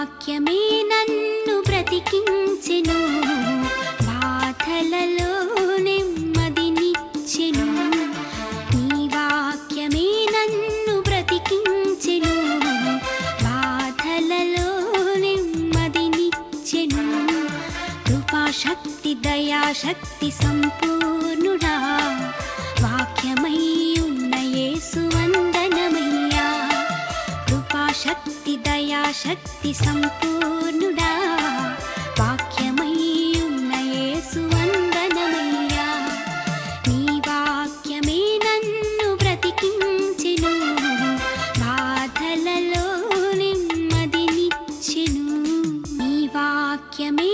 వాక్యమే నన్ను బ్రతికించెను, బాధలలో నెమ్మదినిచ్చెను. నీ వాక్యమే నన్ను బ్రతికించెను, బాధలలో నెమ్మదినిచ్చెను. కృపాశక్తి దయాశక్తి సంపూర్ణుడా, వాక్యమై ఉన్న యేసు వందనమయ్యా. కృపాశక్తి దయాశక్తి సంపూర్ణుడా, వాక్యమై ఉన్న యేసు వందనమయ్యా. నీ వాక్యమే నన్ను బ్రతికించెను, బాధలలో నెమ్మదినిచ్చెను. నీ వాక్యమే